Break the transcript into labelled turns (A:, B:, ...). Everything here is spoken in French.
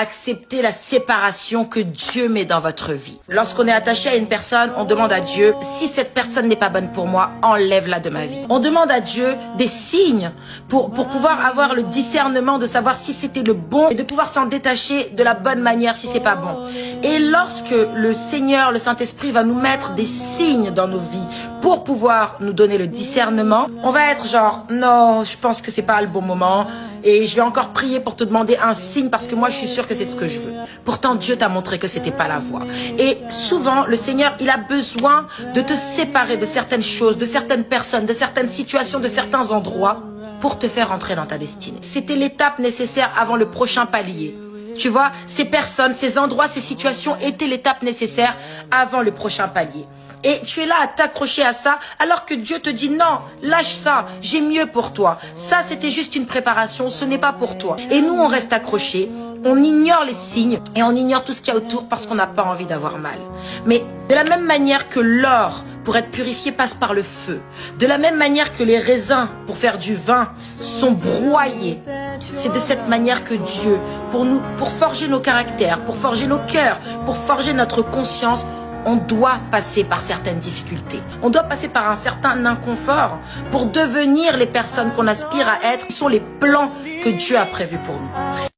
A: Acceptez la séparation que Dieu met dans votre vie. Lorsqu'on est attaché à une personne, on demande à Dieu, si cette personne n'est pas bonne pour moi, enlève-la de ma vie. On demande à Dieu des signes pour pouvoir avoir le discernement de savoir si c'était le bon et de pouvoir s'en détacher de la bonne manière si c'est pas bon. Et lorsque le Seigneur, le Saint-Esprit va nous mettre des signes dans nos vies pour pouvoir nous donner le discernement, on va être genre, non, je pense que c'est pas le bon moment. Et je vais encore prier pour te demander un signe parce que moi je suis sûre que c'est ce que je veux. Pourtant Dieu t'a montré que c'était pas la voie. Et souvent le Seigneur il a besoin de te séparer de certaines choses, de certaines personnes, de certaines situations, de certains endroits pour te faire entrer dans ta destinée. C'était l'étape nécessaire avant le prochain palier. Tu vois, ces personnes, ces endroits, ces situations étaient l'étape nécessaire avant le prochain palier. Et tu es là à t'accrocher à ça alors que Dieu te dit non, lâche ça, j'ai mieux pour toi. Ça c'était juste une préparation, ce n'est pas pour toi. Et nous on reste accrochés, on ignore les signes et on ignore tout ce qu'il y a autour parce qu'on n'a pas envie d'avoir mal. Mais de la même manière que l'or pour être purifié passe par le feu, de la même manière que les raisins pour faire du vin sont broyés, c'est de cette manière que Dieu, pour forger nos caractères, pour forger nos cœurs, pour forger notre conscience, on doit passer par certaines difficultés. On doit passer par un certain inconfort pour devenir les personnes qu'on aspire à être. Ce sont les plans que Dieu a prévus pour nous.